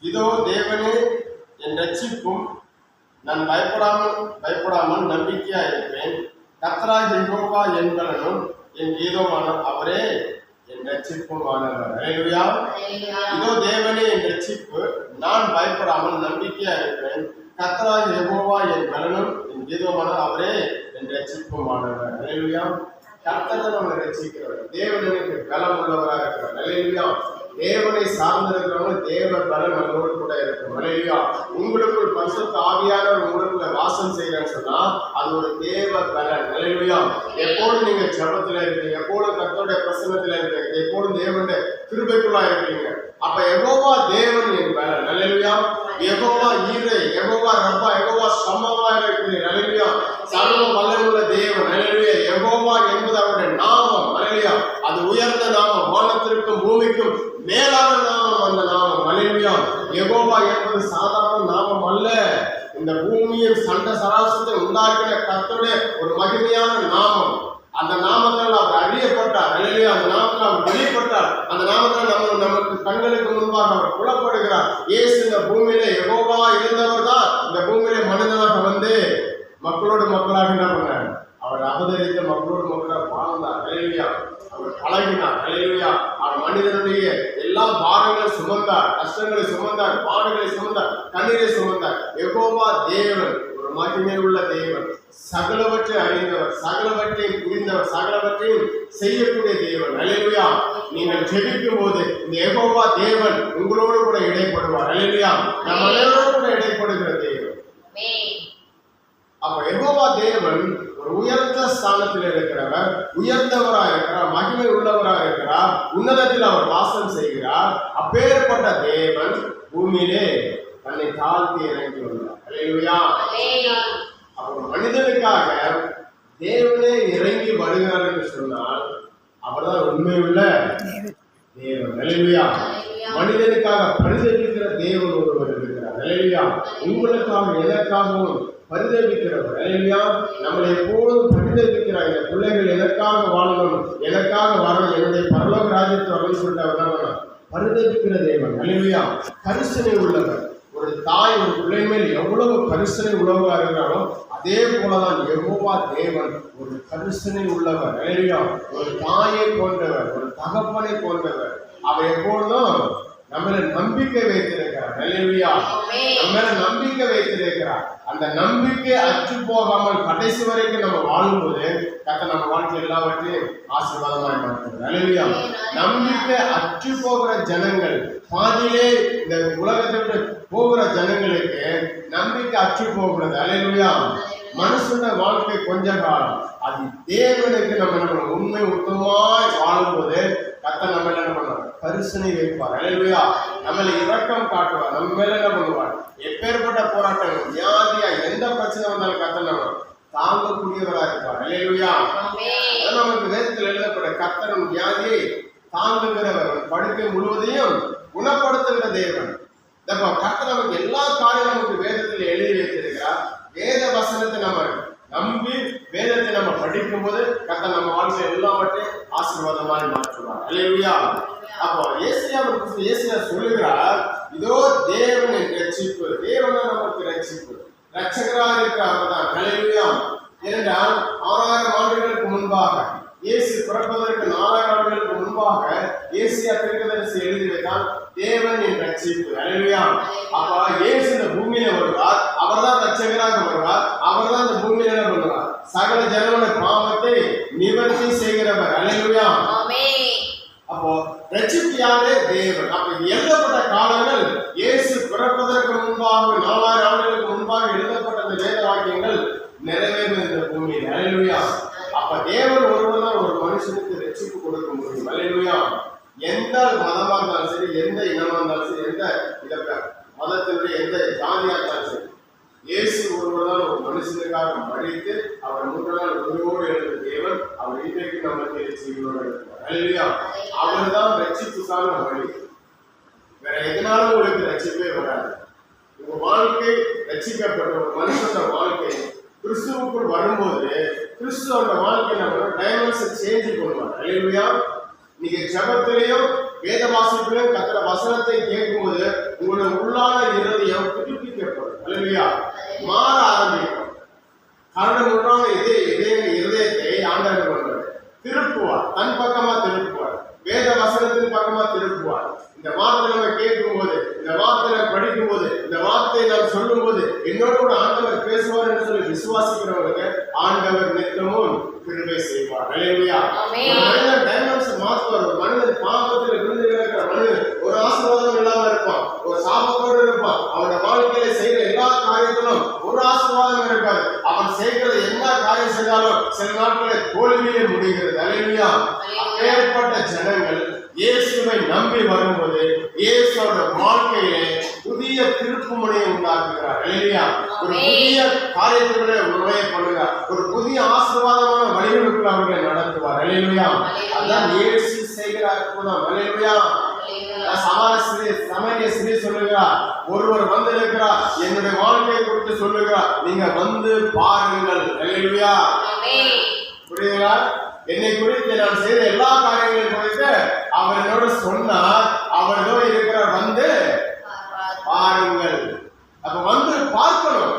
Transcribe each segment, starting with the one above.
இதோ தேவனே என் ரட்சிப்பும், நான் பயப்படாமல் நம்பிக்கையா இருப்பேன். கர்த்தராகிய யெகோவா என் பலனும் என் கீதமான அவரே என் ரட்சிப்புமானவர். அல்லேலூயா. இதோ தேவனே என் ரட்சிப்பு, நான் பயப்படாமல் நம்பிக்கையா இருப்பேன். கர்த்தராகிய யெகோவா என் பலனும் என் கீதமான அவரே என் ரட்சிப்புமானவர். அல்லேலூயா. கர்த்தர் நம்மை ரட்சிக்கிறவர். தேவன் எனக்கு பலம் உள்ளவராக இருக்கிறார். அல்லேலூயா. தேவனை சார்ந்திருக்கிறவங்க தேவ பலன் நம்மளோடு கூட இருக்கும். அல்லேலூயா. உங்களுக்குள் பரிசுத்த ஆவியானவர் உங்களுக்குள்ள வாசம் செய்யறேன்னு சொன்னா அது ஒரு தேவ பலன். அல்லேலூயா. எப்போதும் நீங்க ஜெபத்துல இருக்கீங்க, எப்போதும் கர்த்தருடைய பிரசன்னத்துல இருக்கீங்க, எப்போதும் தேவனுடைய கிருபைக்குள்ளா இருக்கீங்க. அப்ப யெகோவா தேவன் என் பலன். அல்லேலூயா. யெகோவா ஈரே, யெகோவா ரப்பா, யெகோவா சமமா இருக்கிறீர். அல்லேலூயா. சர்வ வல்லமையுள்ள தேவன். அல்லேலூயா. யெகோவா என்பது அவருடைய நாமம். அல்லேலூயா. அது உயர்ந்த நாமம், வானத்திற்கும் பூமிக்கும் மேலான நாமம் அந்த நாமம். அல்லேலூயா. யெகோவா என்பது சாதாரண நாமம் அல்ல. இந்த பூமியின் சண்ட சராசரத்தை உண்டாக்கின கர்த்தருடைய ஒரு மகிமையான நாமம். அந்த நாமத்தால் அவர் அறியப்பட்டார். அல்லேலூயா. அந்த நாமத்தால் அவர் வெளிப்பட்டார். அந்த நாமத்தால் நமக்கு கண்களுக்கு முன்பாக அவர் புலப்படுகிறார். இயேசு இந்த பூமியிலே யெகோவா இருந்தவர் தான் இந்த பூமியிலே மனிதனாக வந்து மக்களோடு மக்களாக என்ன பண்ணார்? அவர் அவதரித்த மக்களோடு மக்களாக வாழ்ந்தார். அல்லேலூயா. அவர் பழகினார். அல்லேலூயா. அவர் மனிதனுடைய எல்லா பாரங்களை சுமந்தார், கஷ்டங்களை சுமந்தார், பாடுகளை சுமந்தார், கண்ணீரை சுமந்தார். யெகோவா தேவன் ஒரு மகிமை உள்ள தேவன், சகலவற்றை அறிந்தவர், சகலவற்றையும் புரிந்தவர், சகலவற்றையும் செய்யக்கூடிய தேவன். அல்லேலூயா. நீங்கள் ஜெபிக்கும் போது இந்த யெகோவா தேவன் உங்களோடு கூட இடைப்படுவார். அல்லேலூயா. நம்ம அனைவரோடு கூட இடைப்படுகிற தேவன். அப்ப யெகோவா தேவன் ஒரு உயர்ந்த ஸ்தானத்தில் இருக்கிறவர், உயர்ந்தவராக இருக்கிறார், மகிமை உள்ளவராக இருக்கிறார், உன்னதத்தில் அவர் வாசம் செய்கிறார். அப்பேற்பட்ட தேவன் பூமியிலே தன்னை தாழ்த்தி இறங்கி வந்தார். அல்லேலூயா. அவர் மனிதனுக்காக தேவனே இறங்கி வருகிறார் என்று சொன்னால் அவர்தான் உண்மையுள்ள தேவன். அல்லேலூயா. மனிதனுக்காக பரிதவிக்கிற தேவன் ஒருவர் இருக்கிறார். அல்லேலூயா. உங்களுக்காக எனக்காகவும் பரிதவிக்கிறவர். அல்லேலூயா. நம்மளை எப்போதும் பரிதவிக்கிறார். இந்த பிள்ளைகள் எனக்காக வாழணும், எனக்காக வரணும், என்னுடைய பரலோக ராஜ்யத்தை வரணும்னு சொல்லிட்டு அவர் பரிதவிக்கிற தேவன். அல்லேலூயா. கரிசனை உள்ளவர். ஒரு தாய் ஒரு பிள்ளை மேல் எவ்வளவு கரிசனை உள்ளவராக இருக்கிறாரோ அதே போலதான் யெகோவா தேவன் ஒரு கரிசனை உள்ளவர். அல்லேலூயா. ஒரு தாயை போன்றவர், ஒரு தகப்பனை போன்றவர். அவர் எப்பொழுதும் நம்மள நம்பிக்கை வைத்திருக்கிறார். அல்லேலூயா. நம்ம நம்பிக்கை வைத்திருக்கிறார். அந்த நம்பிக்கை அற்று போகாமல் கடைசி வரைக்கும் நம்ம வாழும்போது கர்த்தர் நம்ம வாழ்க்கை எல்லாவற்றையும் ஆசீர்வாதமாய் மாற்றுகிறார். அல்லேலூயா. நம்பிக்கை அற்று போகிற ஜனங்கள், பாதியிலே இந்த உலகத்தை விட்டு போகிற ஜனங்களுக்கு நம்பிக்கை அற்று போகிறது. அல்லேலூயா. மனுஷன வாழ்க்கை கொஞ்ச காலம், அது தேவனுக்கு நம்ம உண்மை உத்தமாய் வாழும்போது கர்த்தர் நம்ம என்ன பண்ணுவார்? கரிசனை வைப்பார். அல்லேலூயா. நம்மளை இரக்கம் காட்டுவார். நம்ம மேல என்ன பண்ணுவார்? எப்பேற்பட்ட போராட்டங்கள், வியாதியா எந்த பிரச்சனை வந்தாலும் கர்த்தர் நம்ம தாங்கக்கூடியவராக இருப்பார். அல்லேலூயா. நமக்கு வேதத்தில் எழுதப்பட்ட கர்த்தர் வியாதியை தாங்குகிறவர், படுக்கை முழுவதையும் குணப்படுத்துகிற தேவன். கர்த்தர் நமக்கு எல்லா காரியம் நமக்கு வேதத்தில் எழுதி வைத்திருக்கிறார். வேத வசனத்தை நம்ம நம்பி வேதத்தை நம்ம படிக்கும் போது கர்த்தர் நம்ம வாழ்க்கை எல்லாவற்றையும் ஆசீர்வாதமாக மாற்றுவார். அல்லேலூயா. அப்போ ஏசியா சொல்லுகிறார், இதோ தேவன் என் ரட்சிப்பு. தேவன் நமக்கு ரட்சிப்பு, ரட்சகராக இருக்கிற அவர் தான். அல்லேலூயா. ஏனென்றால் 6000 ஆண்டுகளுக்கு முன்பாக, இயேசு பிறப்பதற்கு 4000 ஆண்டுகளுக்கு முன்பாக ஏசியா தீர்க்கதரிசி எழுதி வைத்தால் தேவன் என் ரட்சிப்பு. அல்லேலூயா. அப்ப இயேசு இந்த பூமியில வருவார். அவர்தான் ரட்சகராக வருவார். அவர்தான் இந்த பூமியில என்ன பண்ணுவார்? சகல ஜனங்களுடைய பாவத்தை நிவர்த்தி செய்கிறவர். அல்லேலூயா. அப்போ ரட்சிப்பு யாரே? தேவன். அப்ப எழுதப்பட்ட காலங்கள் இயேசு பிறப்பதற்கு முன்பாக 4000 ஆண்டுகளுக்கு முன்பாக எழுதப்பட்ட இந்த வேத வாக்கியங்கள் நிறைவேறும் இந்த பூமியில். அல்லேலூயா. அப்ப தேவன் ஒருவர் தான் ஒரு மனுஷனுக்கு ரட்சிப்பு கொடுக்க முடியும். அல்லேலூயா. எந்த மதமா இருந்தாலும் சரி, எந்த இனமா இருந்தாலும் சரி, எந்த மதத்தினுடைய எந்த ஜாதியா இருந்தாலும் சரி, இயேசு ஒருவர் தான் ஒரு மனுஷனுக்காக மடித்து அவர் 3 நாள் உயிரோடு எழுந்த தேவன். அவர் இன்றைக்கு நமக்கு ஜீவனோடு இருக்கிறார். அல்லேலூயா. அவர் தான் ரட்சிப்புக்கான வழி. வேற எதனாலும் உங்களுக்கு ரட்சிப்பே வராது. உங்க வாழ்க்கை ரட்சிக்கப்பட்ட ஒரு மனுஷனோட வாழ்க்கை கிறிஸ்துவுக்குள் வரும்போது கிறிஸ்துவோட வாழ்க்கை நம்ம டைமென்ஷன் சேஞ்ச் பண்ணுவார். அல்லேலூயா. நீங்க ஜெபத்திலையும் வேத வாசிப்பிலும் கர்த்தருடைய வசனத்தை கேட்கும்போது உங்களுடைய உள்ளான இருதயம் புதுப்பிக்கப்படும். அல்லேலூயா. மாற ஆரம்பிக்கும். கரடு முன்னான இருதயத்தை ஆண்டவர் கொண்டார் திருப்புவார், தன் பக்கமா திருப்புவார், வேத வசனத்தின் பக்கமா திருப்புவார். இந்த வார்த்தை நம்ம கேட்கும் போது, இந்த வார்த்தையை படிக்கும் போது, இந்த வார்த்தையை நாம் சொல்லும் போது என்னோட கூட ஆண்டவர் பேசுவார் என்று சொல்லி விசுவாசிக்கிறவங்களுக்கு ஆண்டவர் நித்தமும் கிருபை செய்வார். அல்லேலூயா. மனிதன் டைமென்ஷன் மாற்றுவார். ஒரு மனிதன் பாவத்தில் விழுந்து கிடக்கிற மனிதன் ஒரு ஆசீர்வாதம் இல்லாம இருப்பான், ஒரு சாபத்தோடு இருப்பான். அவனோட வாழ்க்கையில செய்யற எல்லா காரியத்திலும் ஒரு ஆசீர்வாதம் இருக்காது. அவன் செய்கிற எல்லா காரியம் செய்தாலும் சில நாட்களில் தோல்வியிலே முடிகிறது. அல்லேலூயா. அப்பேற்பட்ட ஜனங்கள் இயேசுவை நம்பி வரும்போது இயேசுவோட வாழ்க்கையிலே புதிய திருப்புமுனையை உண்டாக்குகிறார். அல்லேலூயா. ஒரு புதிய காரியத்திலே உதவி பண்ணுகிறார். ஒரு புதிய ஆசீர்வாதமான வழிகளுக்குள் அவர்களை நடத்துவார். அல்லேலூயா. அதான் இயேசு செய்கிற அற்புதம். அல்லேலூயா. சமாரிய ஸ்திரீ சொல்லுகிறார், ஒருவர் வந்து இருக்கிறார், என்னுடைய வாழ்க்கையை குறித்து சொல்லுகிறார், நீங்க வந்து பாருங்கள். அல்லேலூயா. புரியுதுங்களா? என்னை குறித்து நான் செய்த எல்லா காரியங்களையும் குறித்து அவர் என்னோட சொன்னார். அவர்களோ இருக்கிறார், வந்து பாருங்கள். அப்ப வந்து பார்க்கணும்,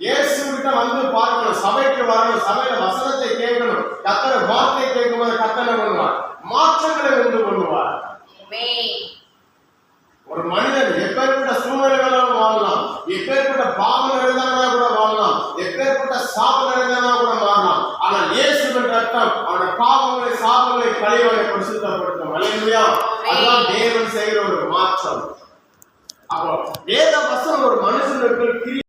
இயேசு கிட்ட வந்து பார்க்கணும், சபைக்கு வரணும், சபையில வசனத்தை கேட்கணும். கர்த்தர் வார்த்தை கேட்கும்போது கர்த்தர் பண்ணுவார், மாற்றங்களை உண்டு பண்ணுவார். ஒரு மனிதன் எப்பேற்பட்ட சூழ்நிலைகளும் வாழலாம், எப்பேற்பட்ட பாவம் நிறைந்தவனா கூட வாழலாம், எப்பேற்பட்ட சாபம் நிறைந்தவனா கூட மாறலாம். ஆனால் இயேசுவின் ரத்தம் அவனுடைய பாவங்களை, சாபங்களை, கழிவுகளை பரிசுத்தப்படுத்தும். அல்லேலூயா. அதுதான் தேவன் செய்கிற ஒரு மாற்றம். அப்போ வேத வசனம் ஒரு மனுஷனுக்கு